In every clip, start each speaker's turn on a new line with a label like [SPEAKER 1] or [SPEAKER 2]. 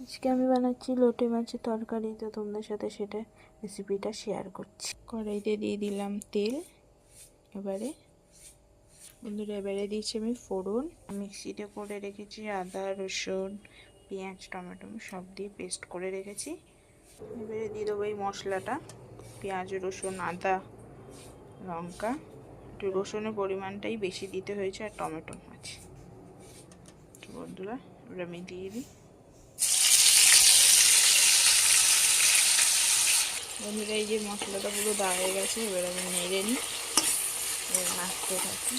[SPEAKER 1] আজকে আমি বানাচ্ছি লোটে মাছের তরকারি, তো তোমাদের সাথে সেটা রেসিপিটা শেয়ার করছি। কড়াইতে দিয়ে দিলাম তেল। এবারে দিয়েছি আমি ফোড়ন। মিক্সিতে করে রেখেছি আদা, রসুন, পেঁয়াজ, টমেটো সব দিয়ে পেস্ট করে রেখেছি। এবারে দিয়ে দেবো এই মশলাটা, পেঁয়াজ, রসুন, আদা, লঙ্কা। একটু রসুনের পরিমাণটাই বেশি দিতে হয়েছে, আর টমেটো আছে। বন্ধুরা এবার আমি দিয়ে দিই। বন্ধুরা এই যে মশলাটা পুরো দেওয়া হয়ে গেছে, এবার আমি নেড়ে নিই, এবার নাড়তে থাকি।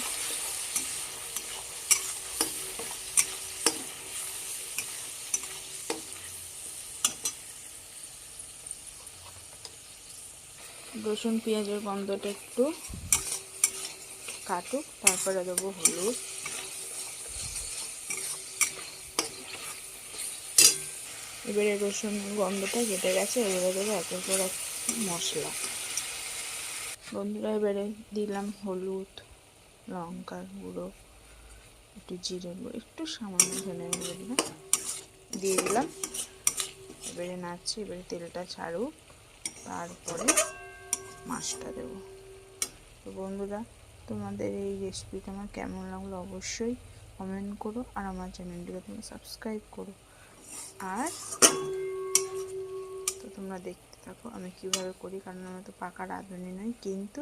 [SPEAKER 1] রসুন পেঁয়াজের গন্ধটা একটু কাটুক, তারপরে দেবো হলুদ। এবারে রসুন গন্ধটা কেটে গেছে, এবারে দেবো একের পর এক মশলা। বন্ধুরা এবারে দিলাম হলুদ, লঙ্কার গুঁড়ো, একটু জিরে গুঁড়ো, একটু সামান্য ধনে গুঁড়ো দিয়ে দিলাম। এবারে নাড়ছি, এবারে তেলটা ছাড়ুক, তারপরে মাছটা দেবো। তো বন্ধুরা তোমাদের এই রেসিপিটা আমার কেমন লাগলো অবশ্যই কমেন্ট করো, আর আমার চ্যানেলটিকে তোমরা সাবস্ক্রাইব করো। আর তো তোমরা দেখতে থাকো আমি কীভাবে করি, কারণ আমি তো পাকা রাঁধুনি নই, কিন্তু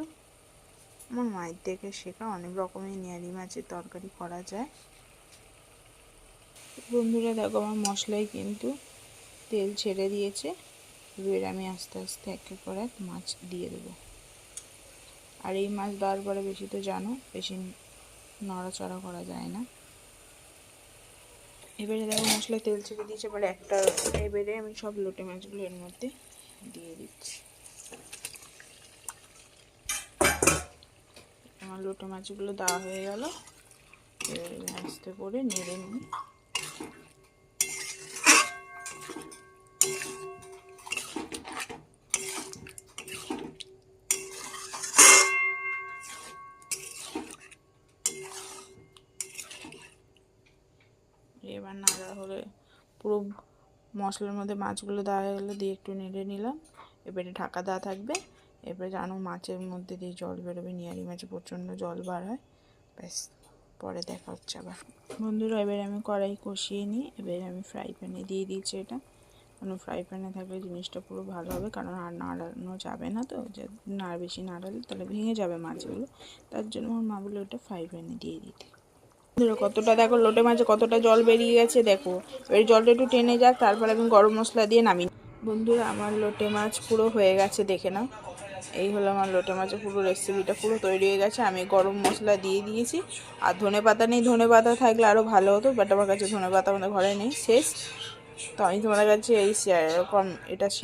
[SPEAKER 1] আমার মায়ের থেকে শেখা অনেক রকমের নিয়ারি মাছের তরকারি করা যায়। বন্ধুরা দেখো আমার মশলাই কিন্তু তেল ছেড়ে দিয়েছে। এবার আমি আস্তে আস্তে একের পর এক মাছ দিয়ে দেবো। আর এই মাছ দেওয়ার পরে বেশি তো জানো, বেশি নড়াচড়া করা যায় না। এবারে দেখো মশলায় তেল ছেড়ে দিয়েছে, এবারে আমি সব লোটে মাছগুলো এর মধ্যে দিয়ে দিচ্ছি। আমার লোটে মাছগুলো দেওয়া হয়ে গেল, এবারে আস্তে করে নেড়ে নিই। এবার নাড়া হলে পুরো মশলার মধ্যে মাছগুলো দেওয়া হয়ে গেলো, দিয়ে একটু নেড়ে নিলাম। এবারে ঢাকা দেওয়া থাকবে। এবারে জানো মাছের মধ্যে দিয়ে জল বেরোবে, নিয়ারি মাছে প্রচণ্ড জল বার হয়। ব্যাস, পরে দেখা হচ্ছে আবার। বন্ধুরা এবারে আমি কড়াই কষিয়ে নিই, এবারে আমি ফ্রাই প্যানে দিয়ে দিয়েছি এটা। কারণ ফ্রাই প্যানে থাকলে জিনিসটা পুরো ভালো হবে, কারণ আর নাড়ানো যাবে না, তো বেশি নাড়ালে তাহলে ভেঙে যাবে মাছগুলো। তার জন্য আমার মা বলে ওটা ফ্রাই প্যানে দিয়ে দিতে। কতটা দেখো লোটে মাছে কতটা জল বেরিয়ে গেছে, দেখো এর জলটা একটু টেনে যাক, তারপরে আমি গরম মশলা দিয়ে নামিয়ে। বন্ধুরা আমার লোটে মাছ পুরো হয়ে গেছে, দেখে নাও। এই হলো আমার লোটে মাছের পুরো রেসিপিটা পুরো তৈরি হয়ে গেছে। আমি গরম মশলা দিয়ে দিয়েছি, আর ধনে পাতা নেই, ধনে পাতা থাকলে আরও ভালো হতো, বাট আমার কাছে ধনে পাতা আমাদের ঘরে নেই, শেষ। তো আমি তোমাদের কাছে এই এরকম এটা শেয়ার